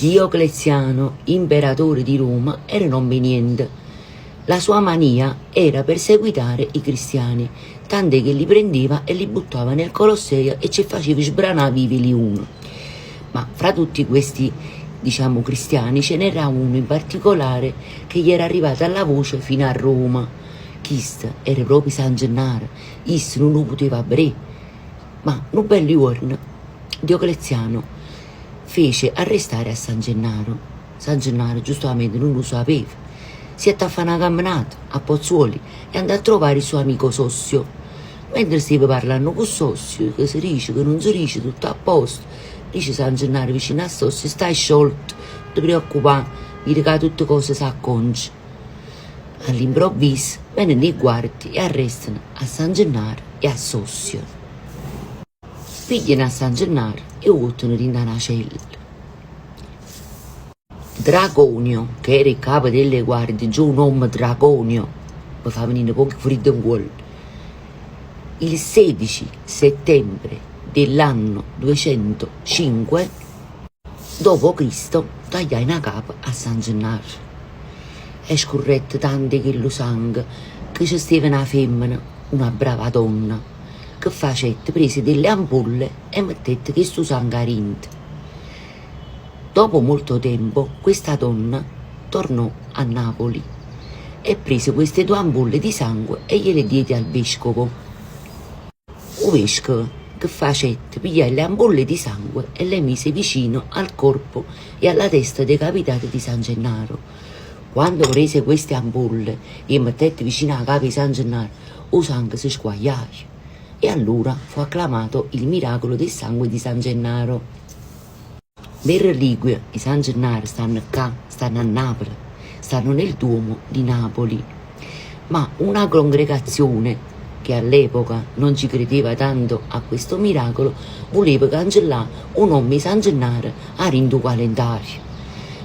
Diocleziano, imperatore di Roma, era non veniente. La sua mania era perseguitare i cristiani, tant'è che li prendeva e li buttava nel Colosseo e ci faceva sbranare vivi li uno. Ma fra tutti questi, diciamo, cristiani, ce n'era uno in particolare che gli era arrivato alla voce fino a Roma. Chist era proprio San Gennaro, Is non lo poteva bere. Ma un bel giorno Diocleziano fece arrestare a San Gennaro. San Gennaro giustamente non lo sapeva. Si attaffa una camminata a Pozzuoli e andò a trovare il suo amico Sossio. Mentre stava parlando con Sossio, che si dice, che non si dice, tutto a posto, dice San Gennaro vicino a Sossio: stai sciolto, non ti preoccupare, vedi che tutte cose si acconciano. All'improvviso vennero i guardie e arrestano a San Gennaro e a Sossio. Pigliano a San Gennaro e lo buttano in una cella. Dragonio, che era il capo delle guardie, giù un uomo Dragonio, mi fa venire poco freddo in cuore, il 16 settembre dell'anno 205 d.C. tagliai una capa a San Gennaro e scorrette tante che lo sangue che c'è stava una femmina, una brava donna, che facette, prese delle ampolle e mettette questo sangue a rinte. Dopo molto tempo questa donna tornò a Napoli e prese queste 2 ampolle di sangue e gliele diede al vescovo. Il vescovo, che facette, pigliai le ampolle di sangue e le mise vicino al corpo e alla testa decapitata di San Gennaro. Quando prese queste ampolle e mettette vicino alla capa di San Gennaro, il sangue si squagliava e allora fu acclamato il miracolo del sangue di San Gennaro. Le reliquie di San Gennaro stanno qua, stanno a Napoli, stanno nel Duomo di Napoli, ma una congregazione che all'epoca non ci credeva tanto a questo miracolo voleva cancellare un nome di San Gennaro a rindu calendario.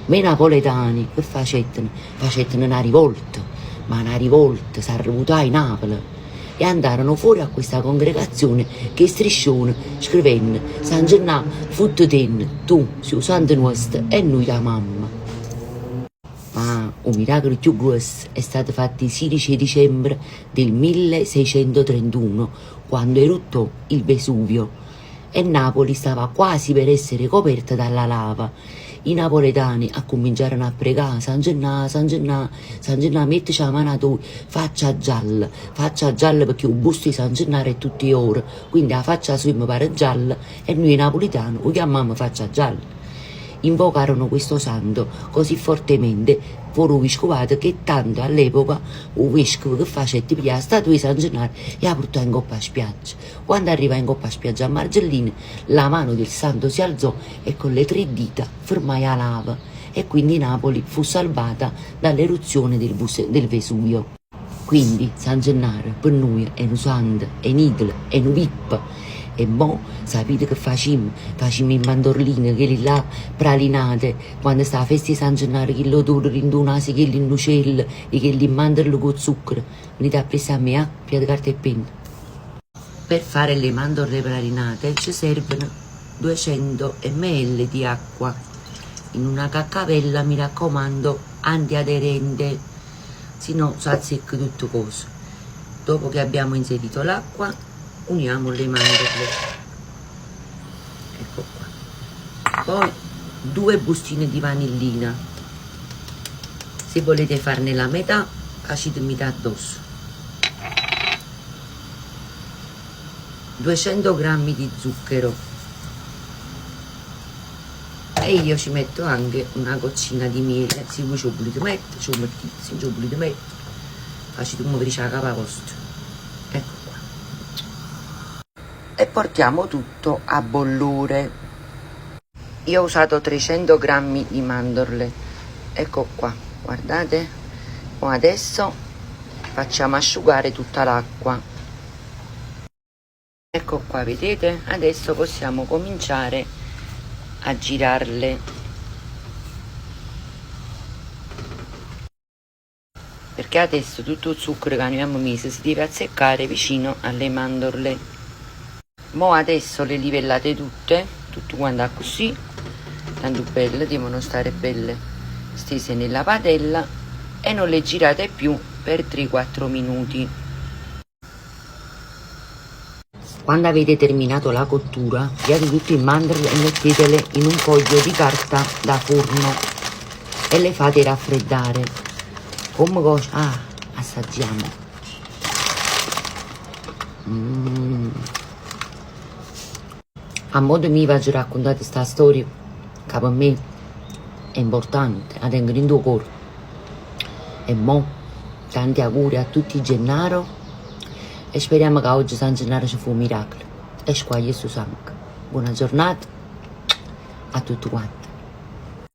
Ma i napoletani che facettero una rivolta, ma una rivolta si arrabbiò in Napoli e andarono fuori a questa congregazione che striscione scrivendo: San Gennaro futteten, tu sei santo nostro e noi la mamma. Ma un miracolo più grosso è stato fatto il 16 dicembre del 1631, quando eruttò il Vesuvio e Napoli stava quasi per essere coperta dalla lava. I napoletani cominciarono a pregare: San Gennaro, San Gennaro, San Gennaro, mettici la mano a tu, faccia gialla perché il busto di San Gennaro è tutti oro, quindi la faccia sua mi pare gialla e noi napoletani lo chiamiamo faccia gialla. Invocarono questo santo così fortemente, furono vescovati, che tanto all'epoca un vescovo che facette pigliare la statua di San Gennaro e la portò in coppa a spiaggia. Quando arriva in coppa a spiaggia a Margellina, la mano del santo si alzò e con le 3 dita fermai la lava e quindi Napoli fu salvata dall'eruzione del Vesuvio. Quindi San Gennaro per noi è un santo, è un idolo, è un vippa. E mo sapete che facciamo in mandorline, che là pralinate, quando sta la festa di San Gennaro, che l'odore rindunasi, che l'innucelle e che li mandorle con zucchero. Venite a prestare a me, pia di carta e penna. Per fare le mandorle pralinate ci servono 200 ml di acqua, in una caccavella, mi raccomando, antiaderente, se no si azzecca tutto coso. Dopo che abbiamo inserito l'acqua, uniamo le mandorle, ecco qua, poi 2 bustine di vanillina, se volete farne la metà facete metà addosso, 200 grammi di zucchero e io ci metto anche una goccina di miele, se voi ci volete mettere, ci mettete, se ci volete mettere, facete come vi dice la capa vostra, ecco. E portiamo tutto a bollore. Io ho usato 300 grammi di mandorle, ecco qua, guardate. Adesso facciamo asciugare tutta l'acqua, ecco qua, vedete? Adesso possiamo cominciare a girarle, perché adesso tutto il zucchero che noi abbiamo messo si deve azzeccare vicino alle mandorle. Mo adesso le livellate tutte quante così, tanto belle, devono stare belle stese nella padella e non le girate più per 3-4 minuti. Quando avete terminato la cottura, piate tutto in mandorle e mettetele in un foglio di carta da forno e le fate raffreddare. Come cosa? Ah, assaggiamo. A modo mio faccio raccontare questa storia che per me è importante, la tengo in tuo cuore. E mo, tanti auguri a tutti Gennaro e speriamo che oggi San Gennaro ci fu un miracolo e squagli su sangue. Buona giornata a tutti quanti.